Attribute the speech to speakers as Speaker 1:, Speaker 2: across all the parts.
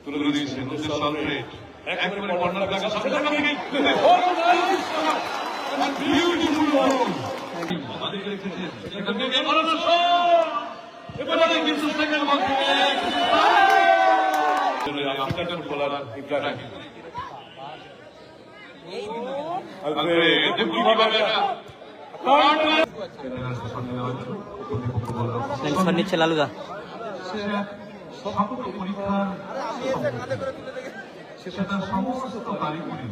Speaker 1: তুলে দিয়েছেন একেবারে কর্নার লাগা এবারে কিছু সেকেন্ড মধ্যে আফ্রিকান ফুটবলার ইব্রাহিম
Speaker 2: নিচ্ছে লালুদা
Speaker 1: সমস্ত কারিগরি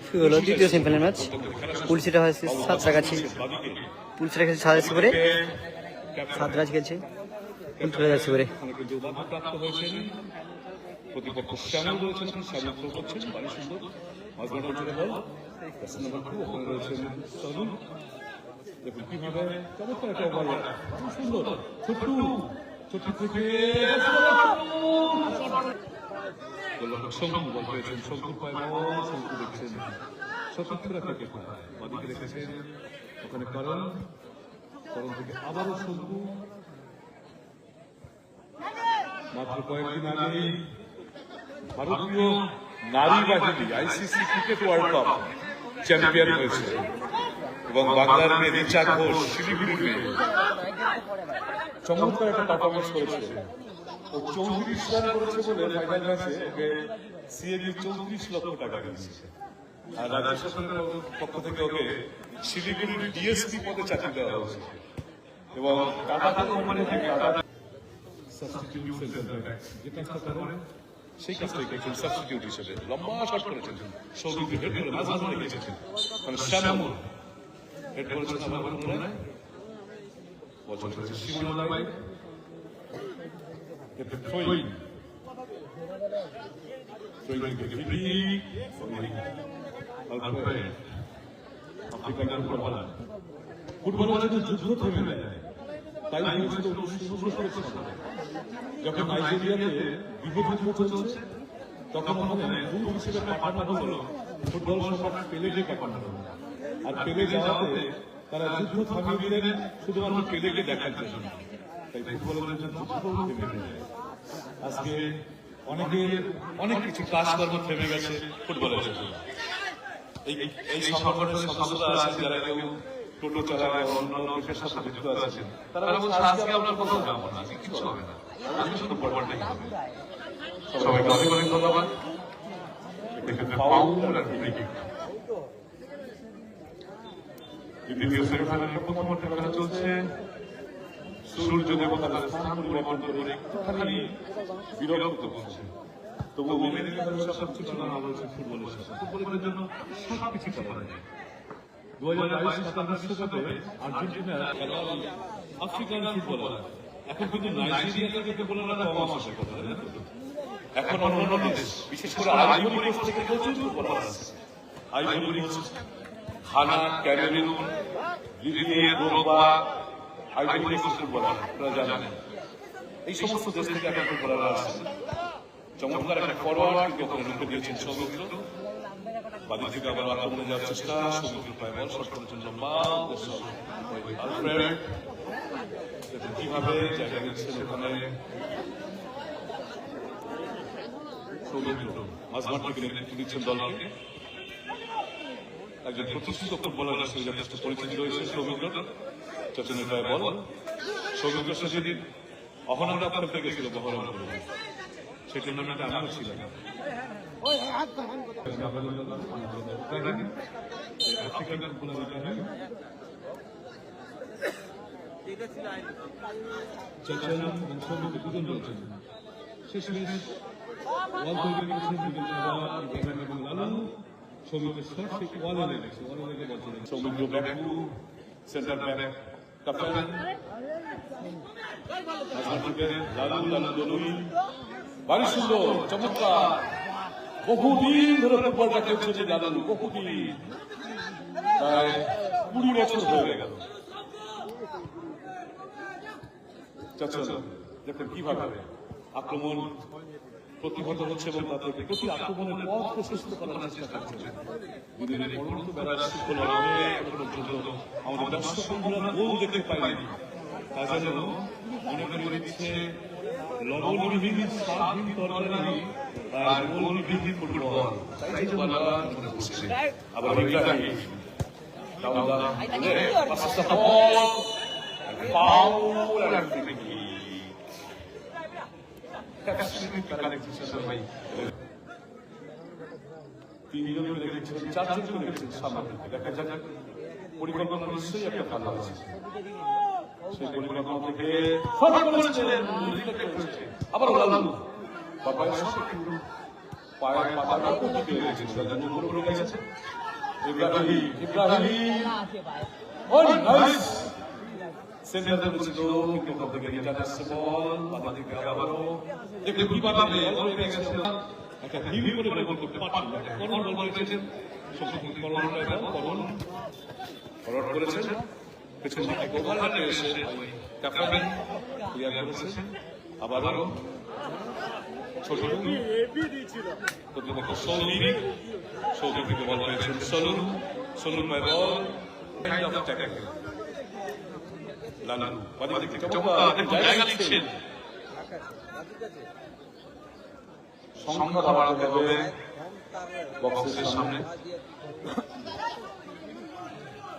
Speaker 2: শুরু হলো দ্বিতীয় সেমিফাইনাল ম্যাচ। পুলসিটা হয়েছে সাতরাগাছি, পুলসিটা খেলছে সাতাশি করে, সাতরাজ খেলছে উল্টো যাচ্ছে করে।
Speaker 1: প্রতিপক্ষ শ্যামল রয়েছেন, শ্যামল থ্রো করছেন, বাড়ি সুন্দর মাঝমাঠ অঞ্চলে বল নাম্বার 2 ওখানে রয়েছেন সরুন। দেখুন কিভাবে চমৎকার একটা বল, সুন্দর ছোট্টু ছোট্ট থেকে শঙ্কু বল পেয়েছেন, শঙ্কুর পায় বল, শঙ্কু দেখছেন সশস্ত্রা থেকে বাদিকে রেখেছেন ওখানে করণ, করণ থেকে আবারও শঙ্কু। মাত্র কয়েকদিন আগে ভারতীয় নারী বাহিনী ICC cricket world cup champion হয়েছে এবং বাংলার মেয়ে রিচা ঘোষ শিলিগুড়ির মেয়ে চমৎকার একটা পারফরমেন্স করেছে। ও 34 রান করেছে বলে ফাইনাল ম্যাচে ওকে সিএবি 34 লক্ষ টাকা দিয়েছে। আর রাজ্য সরকারের পক্ষ থেকে ওকে শিলিগুড়ির ডিএসপি পদে চাকরি দেওয়া হয়েছে এবং টাটা কোম্পানি থেকে সাবস্টিটিউট সেন্টার ব্যাক যে কাজটা করেন সেই কাজটাই করছেন সাবস্টিটিউট হিসেবে। লম্বা শট করেছেন, সৌদি হেড করে মাঝে গেছেন, কারণ শ্যামল হেড করেছেন আমার পুনরায় বল করেছে সীমানা ভাই এতে থ্রোইং থেকে ফ্রি আফ্রিকান ফুটবলার ফুটবলারের যুদ্ধ থেমে যায়, তাই হয়েছিল 1919 সালে যখন নাইজেরিয়াতে বিভক্ত চলছে, তখন ওখানে দূত হিসেবে পাঠানো হলো ফুটবল সম্রাট পেলেকে পাঠানো হলো। আর পেলে যাওয়াতে তারা যুদ্ধ থামিয়ে দিলেন শুধুমাত্র পেলেকে দেখার জন্য, তাই ফুটবলের জন্য থেমে যায়। আজকে অনেক কিছু কাজকর্ম থেমে গেছে ফুটবলের জন্য। এই সংগঠনের সদস্যরা আছেন যারা কেউ টোটো চালায়, অন্যান্য পেশার সাথে যুক্ত আছেন, তারা বলছে আজকে আমরা কোথাও যাবো না, কিছু হবে না, আজকে শুধু ফুটবলটাই হবে। সবাইকে অনেক অনেক ধন্যবাদ। দ্বিতীয় সেমিফাইনালের প্রথম খেলা চলছে। সূর্য দেবতা তার স্থান পরিবর্তন করে একটুখানি বিরক্ত করছে, তবু মেনে নিতে সবচেয়ে তুলনা হচ্ছে ফুটবলের সাথে। ফুটবলের জন্য সবকিছু করা যায়। 2022 কাতার বিশ্বকাপে আর্জেন্টিনার আফ্রিকান ফুটবলার এখন কিন্তু নাইজেরিয়া থেকে ফুটবলাররা কম আসে কথা, এখন অন্যান্য দেশ বিশেষ করে আইভরি কোস্ট থেকে প্রচুর ফুটবলার আছে। Ivory Coast, Ghana, Cameroon, Libya, Drogba, Ivory Coast footballer আপনারা জানেন। এই সমস্ত দেশ থেকে এখন ফুটবলাররা আসছে। চমৎকার একটা ফরওয়ার্ড ওখানে ঢুকে দিয়েছেন সৌমিত্র, বাদি থেকে আবার আক্রমণে যাওয়ার চেষ্টা, সৌমিত্র পায় বল শট করেছেন লম্বা আলফ্রেড, কিভাবে জায়গা নিচ্ছেন ওখানে সৌমিত্র মাঝমাঠ থেকে নেতৃত্ব দিচ্ছেন দলকে। একজন প্রতিষ্ঠিত ফুটবলার হিসেবে যথেষ্ট পরিচিতি রয়েছে সৌমিত্র। চচনের পায় বল, সৌমিত্র সেদিন অহনাদা খেলতে গেছিল বহরমপুরে, সেই টুর্নামেন্টে আমিও ছিলাম। সৌমিত্র ব্যাকু সেন্টার ব্যাক ক্যাপ্টেন, বাড়ি সুন্দর চমৎকার, বহুদিন ধরে ফুটবলটা খেলছে লালু, বহুদিন প্রায় 20 বছর হয়ে গেল। চাচা দেখুন কিভাবে আক্রমণ প্রতিহত হচ্ছে এবং তাদেরকে প্রতি আক্রমণের পথ প্রশস্ত করার চেষ্টা করছে। দিনের এই পর্যন্ত বেড়ার সুফল লড়াইয়ে এখনো পর্যন্ত আমাদের দর্শক বন্ধুরা গোল দেখতে পাইনি। তা যেন মনে করে দিচ্ছে লবণবিহীন স্বাদহীন তরকারি আর গোলবিহীন ফুটবল, তাই তো বারবার মনে পড়ছে। আবার ইব্রাহিম দাউদা পাঁচটা বল ফাউল আর ফ্রি কিক। তিনজন মিলে গেছেন, চারজন মিলে গেছেন সামনে থেকে। দেখা যাক পরিকল্পনা নিশ্চয়ই একটা ভালো আছে। সেই পরিকল্পনা থেকে সফল করেছিলেন, আবার লালু বাবা এসে কিন্তু পায়ের পাতাটা কুটি পেয়ে গেছে, সেজন্য পুরো পড়ে গেছে। ইব্রাহিম ও নাইস সেন্টার করেছিল, কিন্তু থেকে নিয়ে যাচ্ছে বল বাবা দিকে আবারও দেখতে কিভাবে বল পেয়ে গেছে। একটা হিউই করে গোল করতে পারছেন, করণ গোল করেছেন, সবসময় করণ করেছেন, পেছন দিকে গোলহাটে এসে ক্যাপ্টেন ক্লিয়ার করেছেন। আবারও ছোট প্রতিপক্ষ সৌভিক থেকে বল পেয়েছেন সলুন পায় বল লালু বাদিক থেকে জায়গা দিচ্ছেন। সংখ্যা বাড়াতে হবে বক্সের সামনে।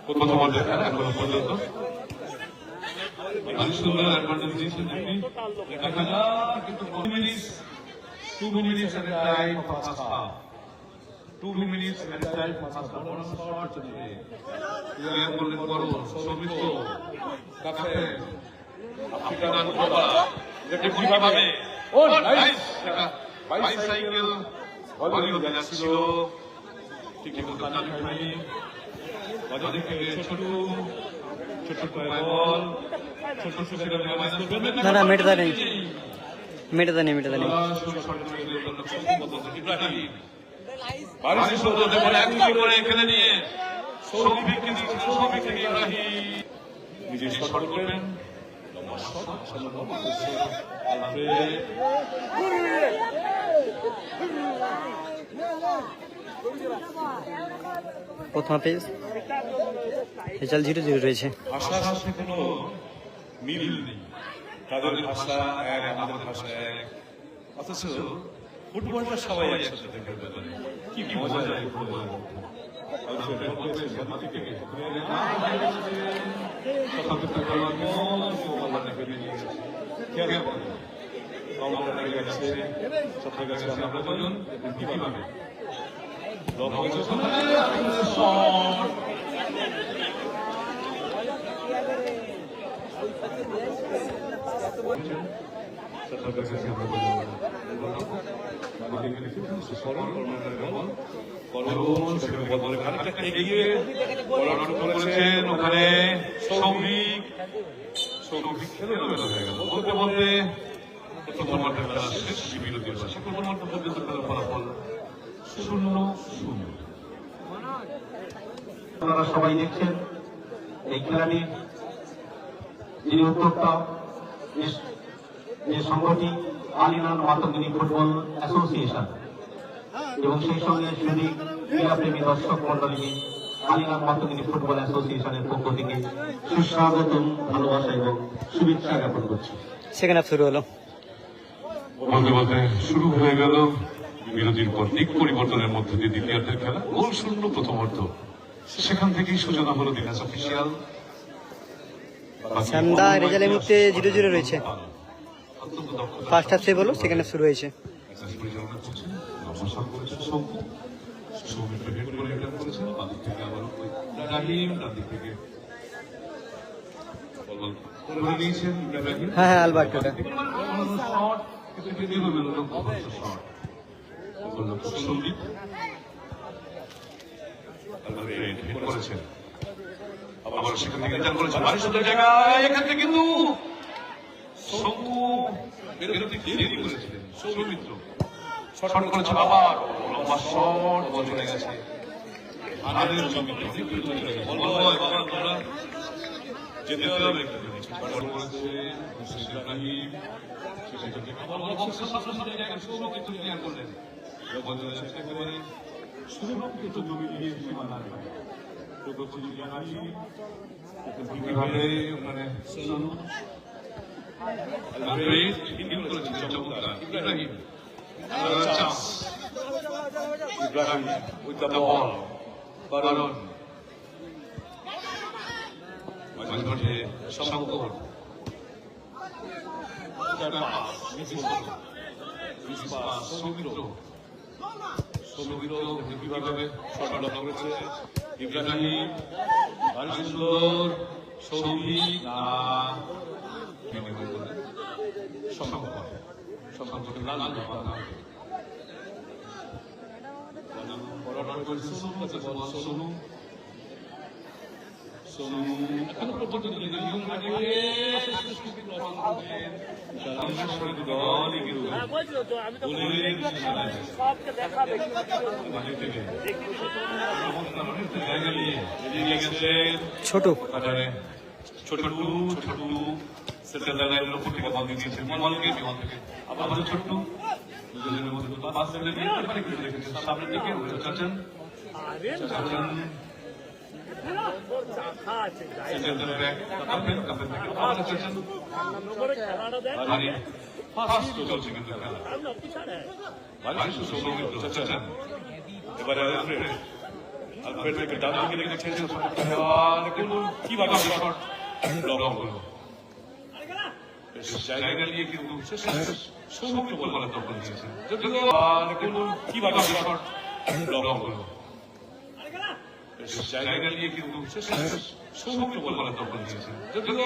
Speaker 1: প্রথম বল দেখা এখন পর্যন্ত সুন্দর অ্যাডভান্টেজ দিয়েছেন তিনি। দেখা যাক কিন্তু 2 minutes at a time for first half. 2 minutes at a time for first half. One shot চলবে। ক্লিয়ার করলেন বড় সৌমিত্র কাছে আফ্রিকান বাবা দেখে কিভাবে ও নাইস বাইসাইকেল বলিও যাচ্ছিল ঠিক ঠিক কানা খাইনি বাজার থেকে ছোট পায় বল ছোট করে মাইনাস করবে
Speaker 2: না না মেটাদা নেই
Speaker 1: ইব্রাহিম বারিশ সৌদতে বলে এক করে এখানে নিয়ে সৌভিককে দিচ্ছেন, সৌভিক থেকে ইব্রাহিম নিজে শট করবেন।
Speaker 2: প্রথম পেজ রেজাল্ট 0-0 রয়েছে।
Speaker 1: ভাষার সাথে কোনো মিল নেই, তাদের ভাষা এক, আমাদের ভাষা এক, অথচ ফুটবলটা সবাই একসাথে দেখতে পারে। কি মজা যায় ফুটবল। ওখানে সৌভিক খেলে বলতে বলতে বিরতির ফলাফল 0-0।
Speaker 3: আপনারা সবাই দেখছেন এই খেলাটির যিনি উদ্যোক্তা যে সংগঠনটি আল ইনান মাতঙ্গিনী ফুটবল অ্যাসোসিয়েশন এবং সেই সঙ্গে শুধু ক্রীড়াপ্রেমী দর্শক মন্ডলীকে আল ইনান মাতঙ্গিনী ফুটবল অ্যাসোসিয়েশনের পক্ষ থেকে সুস্বাগতম, ভালোবাসা এবং শুভেচ্ছা জ্ঞাপন করছি।
Speaker 2: সেকেন্ড হাফ শুরু হলো।
Speaker 1: বলতে বলতে শুরু হয়ে গেল বিরতির পর দিক পরিবর্তনের মধ্যে দিয়ে দ্বিতীয়ার্ধের খেলা। গোল শূন্য প্রথমার্ধ, সেখান থেকেই সূচনা হলো দিনাজ অফিসিয়াল।
Speaker 2: সান্দা রেজাল্ট এই মুহূর্তে 0-0 রয়েছে। ফার্স্ট হাফ সেভ হলো, সেকেন্ড হাফ শুরু হয়েছে। হ্যাঁ আলবার্ট ওটা
Speaker 1: আবার সেখান থেকে রিটার্ন করেছেন বারিশের জায়গায়। এখান থেকে কিন্তু শঙ্কু বেরোতে দেরি করেছিলেন সৌমিত্র, শট করেছেন আবার লম্বা শট, বল চলে গেছে। আনাদের সৌমিত্র যেতে হবে একটা জিনিস বড় করেছে ইব্রাহিম সেটাকে আবার বক্সের সামনে জায়গা শুরু করতে ক্লিয়ার করলেন বলতে চেষ্টা করে সুরক্ষিত জমি দিয়ে সীমানা তো বলছি ইব্রাহিম কিভাবে ওখানে শুরু আলগ্রেট ইনডিউ করেছেন চমৎকার Ibrahim chance Ibrahim with the ball বারণ মাঝে সংকট সৌমিত্র কিভাবে শট করেছে ইব্রাহিম ভারী সুন্দর সৌমিক
Speaker 2: ছোট
Speaker 1: ছোট সেটা লাগায় উপর থেকে বল দিয়ে দিয়েছে বলকে বিমান থেকে আবার ছোট দুজনের মধ্যে পাস করে দিয়ে আবার একটু দেখেছেন সামনের দিকে চাচান সেন্টার ব্যাক কাপেন থেকে আবার চাচান ভারী ফাস্ট চলছে কিন্তু খেলা ভারী সুসংগঠিত চাচান এবারে আলফ্রেড থেকে ডান দিকে রেখেছেন আর কোনো কি বাকি শট ব্লক হলো জায়গা নিয়ে কিন্তু সৌমিত্র বলার দখল দিয়েছেন যদিও আর কোনো কি বাকি শট ব্লক হলো জায়গা নিয়ে কিন্তু সৌমিত্র বলার দখল দিয়েছেন যদিও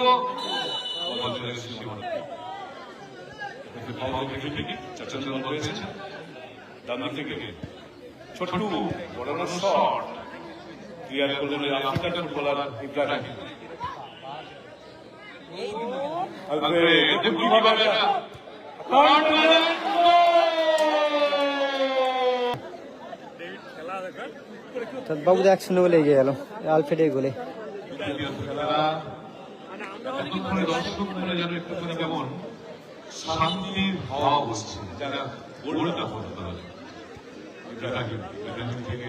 Speaker 1: বল চলে গেছে সীমানা চাচান বল পেয়েছেন ডান দিক থেকে ছোট বড় শট ক্লিয়ার করলেন আফ্রিকান ফুটবলার ইব্রাহিম
Speaker 2: বাবু 1-0 গোলে এগিয়ে গেল আলফ্রেডের গোলে।
Speaker 1: কেমন শান্তির হাওয়া বসছে যারা গোলটা করতে পারে ইব্রাহিম থেকে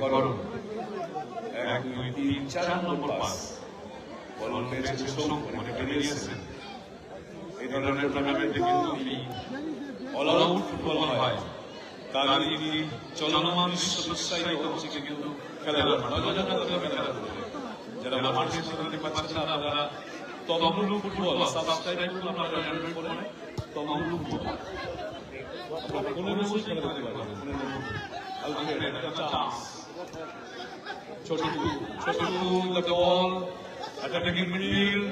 Speaker 1: করুন 1 2 3 4 নম্বর পাস বল পেয়েছে অনেকটা বেরিয়েছেন এই ধরনের টুর্নামেন্টে কিন্তু অল আউট ফুটবল হয় তার এই চলমান বিশ্ববিদ্যালয় হচ্ছে কিন্তু খেলাধুলা যারা মাঠে খেলতে পারছেন না আপনারা তমলুক ফুটবল সাবস্ক্রাইব করুন আপনারা অ্যান্ড্রয়েড ফোনে তমলুক ফুটবল আপনারা কোনো বসে খেলতে পারবেন আলফ্রেড একটা চান্স ছোট the ball attacking midfield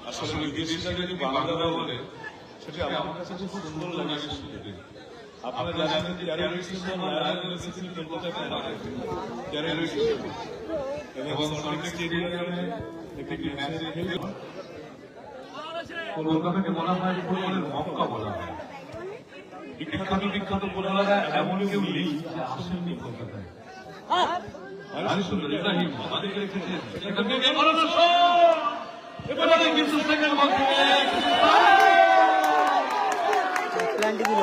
Speaker 1: আসলে দেশটা যদি বাংলা বলে সেটা আমার কাছে খুব সুন্দর লাগে শুনতে আপনারা জানেন যে টেররিস্টদের মারামারি সিস্টেম কলকাতায় হয় টেররিস্ট এবং সরকারি স্টেডিয়ামে একটি ম্যাচে খেলে কলকাতাকে বলা হয় ফুটবলের মক্কা বলা হয় বিখ্যাত ফুটবলাররা এমন কেউ নেই যে আসেননি কলকাতায় ভারী সুন্দর ইব্রাহিম আমাদের রেখেছেন সেখানে এবারে কিছু সেকেন্ড মধ্যে
Speaker 2: প্ল্যান্টি দিল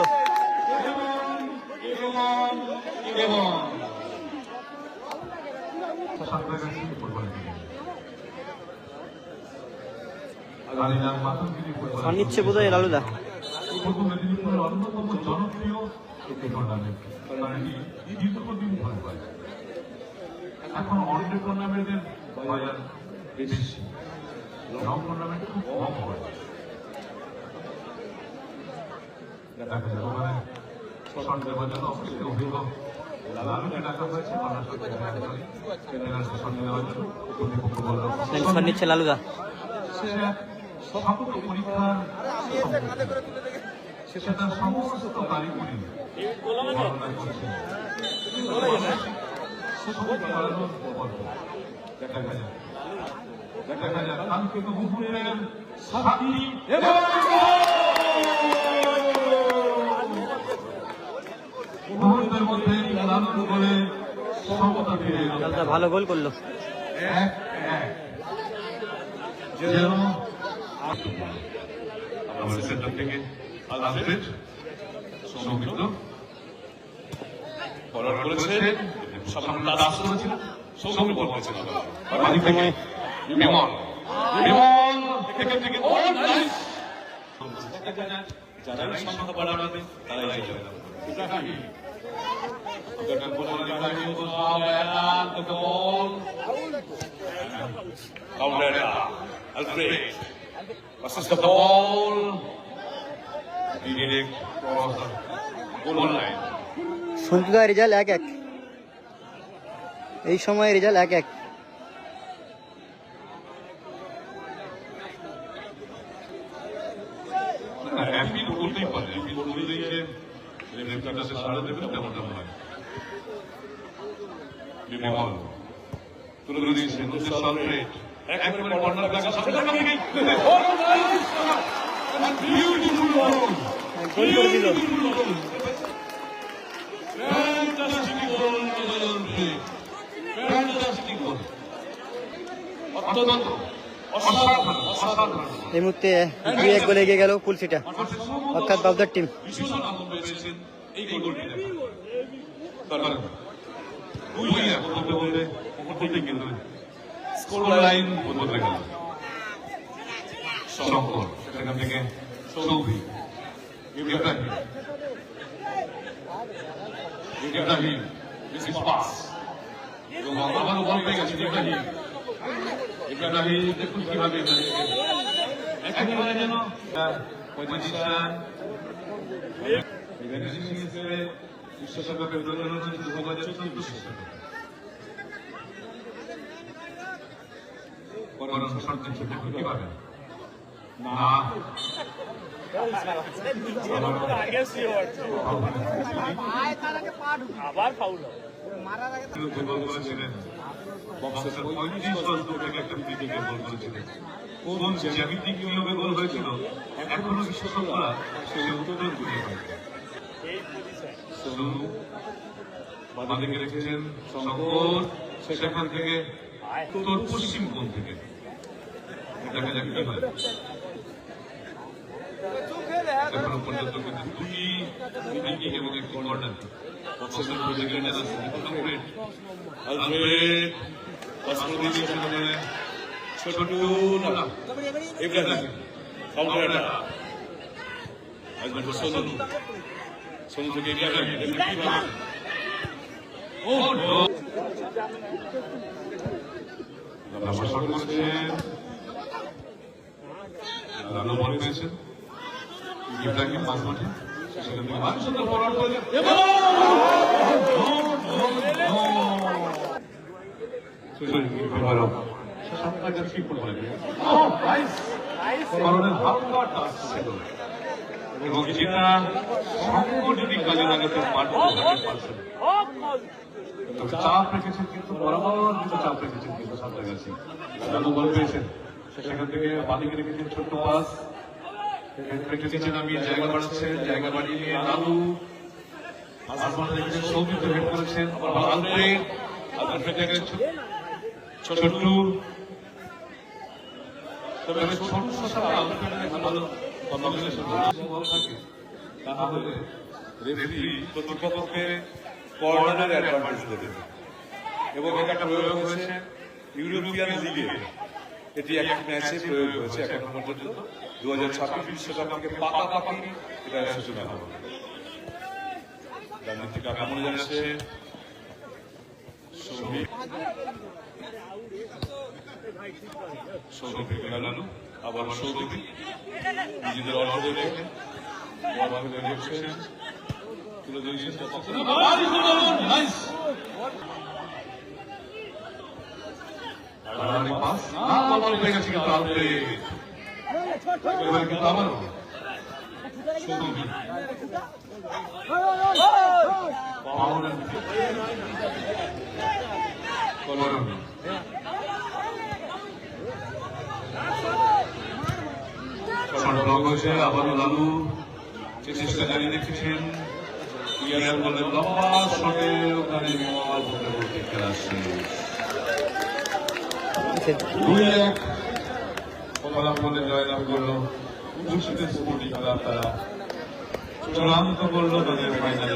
Speaker 1: এবং
Speaker 2: ফোন নিচ্ছে বোধহয় লালুদা।
Speaker 1: পূর্ব মেদিনীপুরের অন্যতম জনপ্রিয় একটি টুর্নামেন্ট দীর্ঘদিন ধরে হয় এখন অনেক টুর্নামেন্টের বাজার বেশি লং টুর্নামেন্ট খুব কম হয় দেখা যায় ওখানে শট দেওয়ার জন্য অফিসে অভিযোগ লালুকে ডাকা হয়েছে
Speaker 2: ফোন নিচ্ছে লালুদা।
Speaker 1: সকল পরীক্ষার সেটা সমস্ত কারিগরি দেখা যায় কালকে দুপুরের 7টি এবং
Speaker 3: মুহূর্তের মধ্যে লালন করে সমতা ফিরে এলো।
Speaker 2: খেলাটা ভালো গোল করলো।
Speaker 3: 1-1 যেন
Speaker 1: আমাদের সেন্টার থেকে আলফ্রেড সৌমিত্র ফরওয়ার্ড করেছেন, সামনে দাস করেছেন, সৌমিত্র বল করেছেন, বাড়ি থেকে বিমল বিমল এখান থেকে ও নাইস, যারা সংখ্যা বাড়াবে তারাই যাবে। Gonna put on the value of the ball. Cabrera, Alfred, assist the ball. Direct cross the goal line.
Speaker 2: সন্তুদা রেজাল্ট 1-1। এই সময় রেজাল্ট 1-1।
Speaker 1: হ্যাপি করতেই পারে, হ্যাপি করতেই যে রেফারির কাছে সাড়া দেবে তেমনটা নয়। বিমল তুলে দিয়েছেন আলফ্রেড, একবারে কর্নার লাগা সামনে থেকে বিউটিফুল বল,
Speaker 2: গোল করে দিল।
Speaker 1: ফ্যান্টাস্টিক গোল, ফ্যান্টাস্টিক গোল, অত্যন্ত অসাধারণ অসাধারণ।
Speaker 2: এই মুহূর্তে 2-1 গোলে এগিয়ে গেল পুলসিটা, অর্থাৎ বাবদার টিম।
Speaker 1: ভীষণ আনন্দ পেয়েছেন এই গোলটি দেখে। কারণ 2-1 বলতে বলতে প্রত্যেকটি কিন্তু স্কোর লাইন বদলে গেল। শঙ্কর সেখান থেকে চৌধুরী, ইব্রাহিম পাস এবং আবারও বল পেয়ে গেছেন ইব্রাহিম দেখুন কিভাবে একেবারে যেন পজিশন বিশ্বকাপের প্রয়োজন হচ্ছে 2014 বিশ্বকাপে করোনা শর্তে ছোট কিভাবে না
Speaker 4: আবার ফাউল
Speaker 1: গোল করেছিলেন বক্সের 35 গজ দূর থেকে একটা ফ্রিকিকে গোল করেছিলেন। কোন জ্যামিতিক নিয়মে গোল হয়েছিল এখনো বিশেষজ্ঞরা সেই উত্তর খুঁজে পায়। সোনু বাদিকে রেখেছেন শঙ্কর, সেখান থেকে উত্তর পশ্চিম কোণ থেকে দেখা যাক কি হয়। এখনো পর্যন্ত কিন্তু দুটি ফ্রিকিক এবং একটি কর্নার বক্সের খুঁজে গেলেন আলফ্রেড, আলফ্রেড পাস করে দিয়েছেন ছোটু না ইব্রাহিম কাউন্টারটা একবার সোনু, সোনু থেকে ইব্রাহিম কিভাবে ও শট করেছেন, রানো বল পেয়েছেন ইব্রাহিম পাস মাঠে, সেখান থেকে ভালো সুন্দর ফরওয়ার্ড করেছেন এবং যেটা শঙ্কর যদি কাজে লাগাতে পারতো চাপ রেখেছেন, কিন্তু বরাবর কিন্তু চাপ রেখেছেন কিন্তু সাঁতরাগাছি রানু বল পেয়েছেন, সেখান থেকে বাদিকে রেখেছেন ছোট্ট পাস, রেখেছেন আমি জায়গা বাড়াচ্ছেন, জায়গা বাড়িয়ে নিয়ে রানু আসমান রেখেছেন, সৌমিত্র হেড করেছেন, আলফ্রেড আলফ্রেড থেকে ছোট্টু, তবে ছোট শশাটা আলফ্রেডের ভালো কম্বিনেশন থাকে, তাহলে রেফারি প্রতিপক্ষকে কর্নারের অ্যাডভান্টেজ দেবে এবং এটা প্রয়োগ হয়েছে ইউরোপিয়ান লিগে, এটি এক ম্যাচে প্রয়োগ হয়েছে এখন পর্যন্ত 2026 বিশ্বকাপ থেকে পাকাপাকি এটা সূচনা হবে। ডান দিক থেকে আক্রমণে যাচ্ছে সৌভিক, সৌভিক লালু, আবার সৌভিক নিজেদের অর্ডারে রেখে রেখেছেন, তুলে দিয়েছেন পাস বল পেয়ে গেছে কিন্তু আলফ্রেড, এবার কিন্তু আবারও সৌভিক আবারও লালু চেষ্টা জারি রেখেছেন ইয়ার বলে লম্বা শটে ওখানে বিমল ভোটে ভোটে খেলা শেষ। 2-1 ফলাফলে জয়লাভ করলো উচ্ছিত স্পোর্টিং ক্লাব। তারা চূড়ান্ত করলো তাদের ফাইনাল।